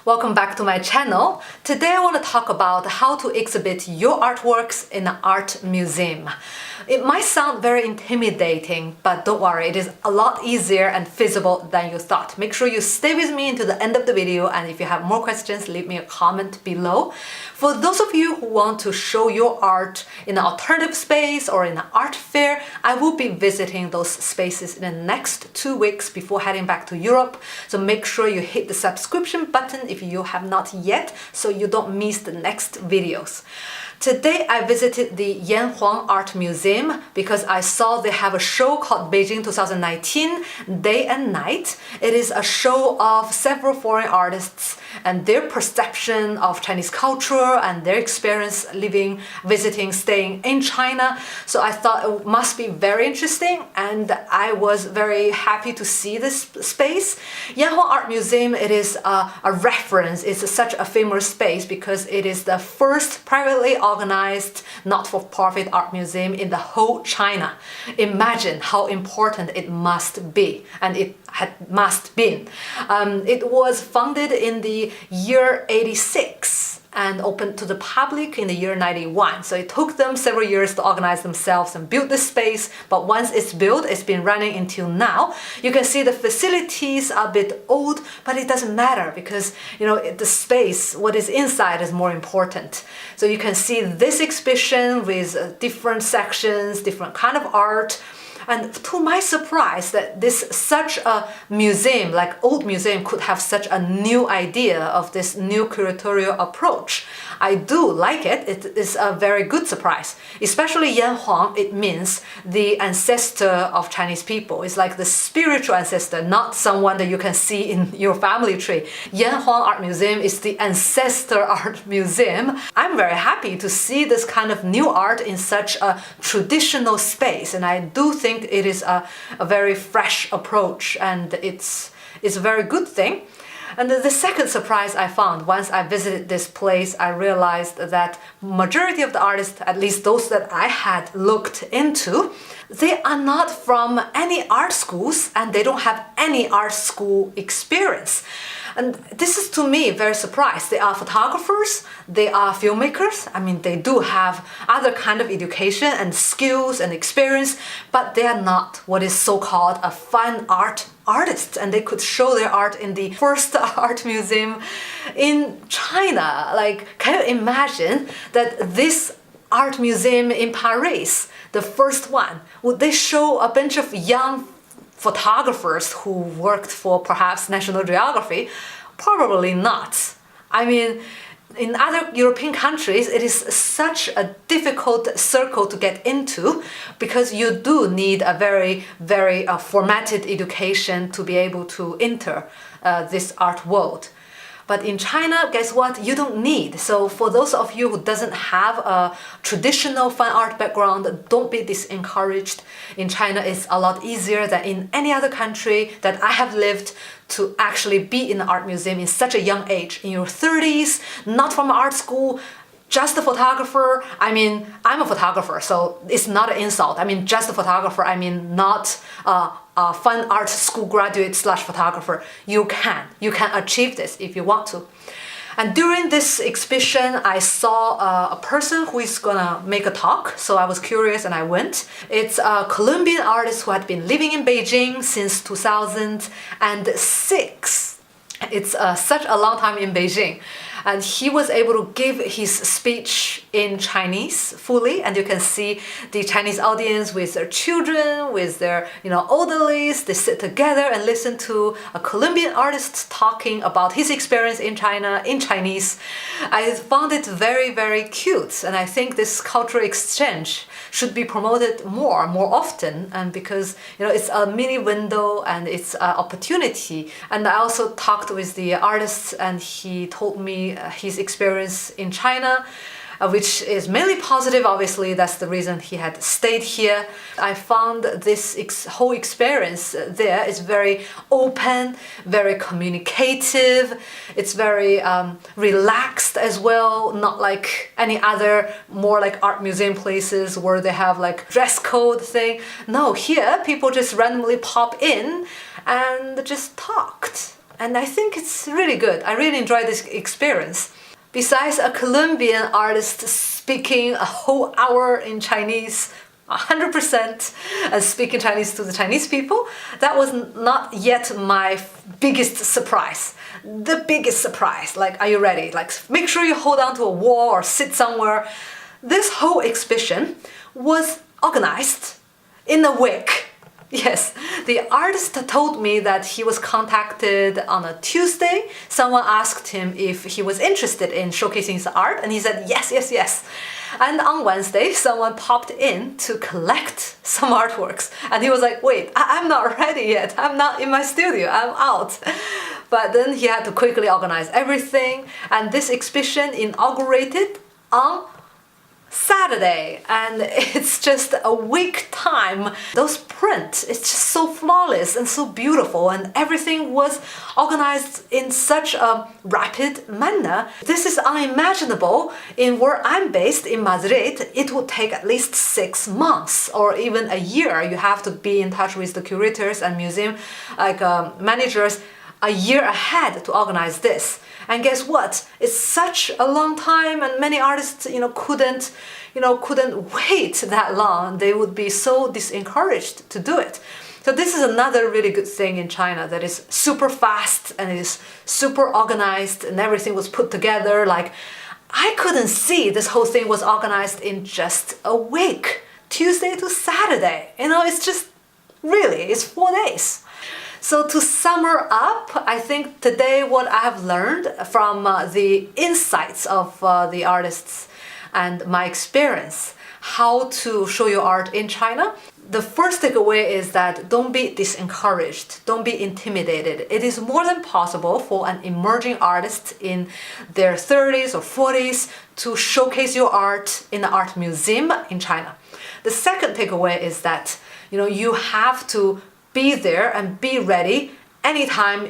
Welcome back to my channel. Today I want to talk about how to exhibit your artworks in an art museum. It might sound very intimidating, but don't worry, it is a lot easier and feasible than you thought. Make sure you stay with me until the end of the video, and if you have more questions, leave me a comment below. For those of you who want to show your art in an alternative space or in an art fair, I will be visiting those spaces in the next 2 weeks before heading back to Europe. So make sure you hit the subscription button if you have not yet, so you don't miss the next videos. Today I visited the Yanhuang Art Museum because I saw they have a show called Beijing 2019, Day and Night. It is a show of several foreign artists and their perception of Chinese culture and their experience living, visiting, staying in China. So I thought it must be very interesting, and I was very happy to see this space. Yanhuang Art Museum, it is a reference. It's such a famous space because it is the first privately organized not-for-profit art museum in the whole China. Imagine how important it must be, and it must been. It was founded in the year 86 and opened to the public in the year 91. So it took them several years to organize themselves and build this space, but once it's built, it's been running until now. You can see the facilities are a bit old, but it doesn't matter because, you know, the space, what is inside is more important. So you can see this exhibition with different sections, different kind of art. And to my surprise, that this such a museum, like old museum, could have such a new idea of this new curatorial approach. I do like it. It is a very good surprise. Especially Yanhuang, it means the ancestor of Chinese people. It's like the spiritual ancestor, not someone that you can see in your family tree. Yanhuang Art Museum is the ancestor art museum. I'm very happy to see this kind of new art in such a traditional space, and I do think it is a very fresh approach, and it's a very good thing. And the second surprise I found once I visited this place, I realized that majority of the artists, at least those that I had looked into, they are not from any art schools and they don't have any art school experience. And this is, to me, very surprised. They are photographers, they are filmmakers. I mean, they do have other kind of education and skills and experience, but they are not what is so-called a fine art artist, and they could show their art in the first art museum in China. Like, can you imagine that this art museum in Paris, the first one, would they show a bunch of young photographers who worked for perhaps National Geography? Probably not. I mean, in other European countries, it is such a difficult circle to get into because you do need a very, very formatted education to be able to enter this art world. But in China, guess what? You don't need. So for those of you who doesn't have a traditional fine art background, don't be disencouraged. In China, it's a lot easier than in any other country that I have lived to actually be in an art museum in such a young age. In your 30s, not from art school, just a photographer. I mean, I'm a photographer, so it's not an insult. I mean, just a photographer. I mean, not a fine art school graduate / photographer. You can achieve this if you want to. And during this exhibition, I saw a person who is gonna make a talk, so I was curious and I went. It's a Colombian artist who had been living in Beijing since 2006. It's such a long time in Beijing. And he was able to give his speech in Chinese fully, and you can see the Chinese audience with their children, with their elderlies. They sit together and listen to a Colombian artist talking about his experience in China in Chinese. I found it very, very cute, and I think this cultural exchange should be promoted more often, and because it's a mini window and it's an opportunity. And I also talked with the artist, and he told me his experience in China, which is mainly positive. Obviously, that's the reason he had stayed here. I found this whole experience there is very open, very communicative. It's very relaxed as well, not like any other more like art museum places where they have like dress code thing. No, here people just randomly pop in and just talked. and I think it's really good. I really enjoyed this experience. Besides a Colombian artist speaking a whole hour in Chinese, 100% speaking Chinese to the Chinese people, that was not yet my biggest surprise. The biggest surprise, like, are you ready? Like, make sure you hold on to a wall or sit somewhere. This whole exhibition was organized in a week. Yes, the artist told me that he was contacted on a Tuesday. Someone asked him if he was interested in showcasing his art, and he said yes, yes, yes. And on Wednesday, someone popped in to collect some artworks. And he was like, wait, I'm not ready yet. I'm not in my studio. I'm out. But then he had to quickly organize everything. And this exhibition inaugurated on Saturday, and it's just a week time. Those prints, it's just so flawless and so beautiful, and everything was organized in such a rapid manner. This is unimaginable. In where I'm based, in Madrid, it would take at least 6 months or even a year. You have to be in touch with the curators and museum managers a year ahead to organize this. And guess what? It's such a long time, and many artists, couldn't wait that long. They would be so disencouraged to do it. So this is another really good thing in China, that is super fast and is super organized, and everything was put together. Like, I couldn't see this whole thing was organized in just a week, Tuesday to Saturday. It's just it's 4 days. So to sum up, I think today what I have learned from the insights of the artists and my experience, how to show your art in China. The first takeaway is that don't be disencouraged, don't be intimidated. It is more than possible for an emerging artist in their 30s or 40s to showcase your art in an art museum in China. The second takeaway is that you have to be there and be ready anytime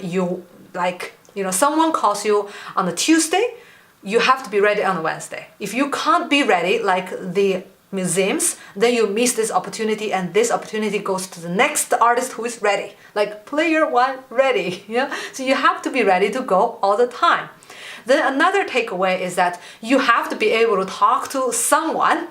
someone calls you on a Tuesday, you have to be ready on a Wednesday. If you can't be ready like the museums, then you miss this opportunity, and this opportunity goes to the next artist who is ready. Like player one ready. So you have to be ready to go all the time. Then another takeaway is that you have to be able to talk to someone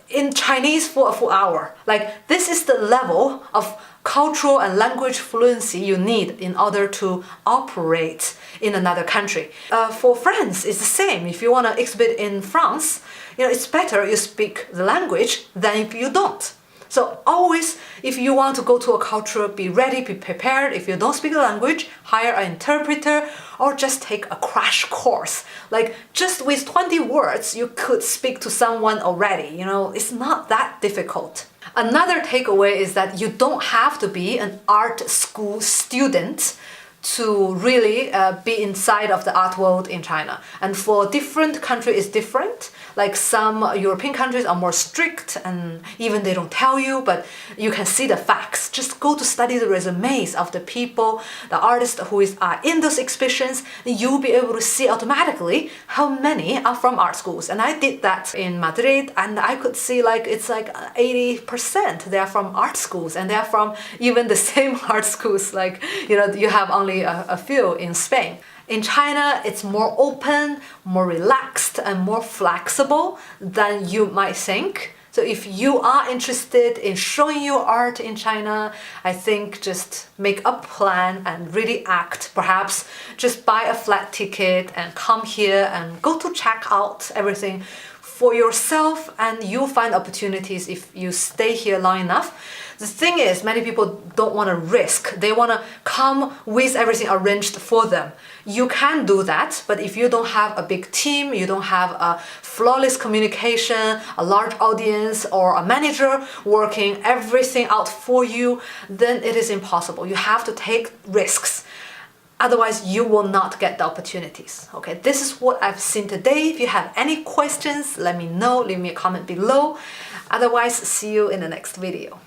in Chinese for a full hour. Like, this is the level of cultural and language fluency you need in order to operate in another country. For France, it's the same. If you want to exhibit in France, it's better you speak the language than if you don't. So always, if you want to go to a culture, be ready, be prepared. If you don't speak the language, hire an interpreter or just take a crash course. Like, just with 20 words, you could speak to someone already. It's not that difficult. Another takeaway is that you don't have to be an art school student to really be inside of the art world in China. And for different countries, it's different. Like, some European countries are more strict, and even they don't tell you, but you can see the facts. Just go to study the resumes of the people, the artists who are in those exhibitions, and you'll be able to see automatically how many are from art schools. And I did that in Madrid, and I could see it's 80% they are from art schools, and they are from even the same art schools. You have only a few in Spain. In China, it's more open, more relaxed, and more flexible than you might think. So if you are interested in showing your art in China, I think just make a plan and really act. Perhaps just buy a flight ticket and come here and go to check out everything for yourself, and you'll find opportunities if you stay here long enough. The thing is, many people don't want to risk. They want to come with everything arranged for them. You can do that, but if you don't have a big team, you don't have a flawless communication, a large audience, or a manager working everything out for you, then it is impossible. You have to take risks. Otherwise, you will not get the opportunities. Okay, this is what I've seen today. If you have any questions, let me know. Leave me a comment below. Otherwise, see you in the next video.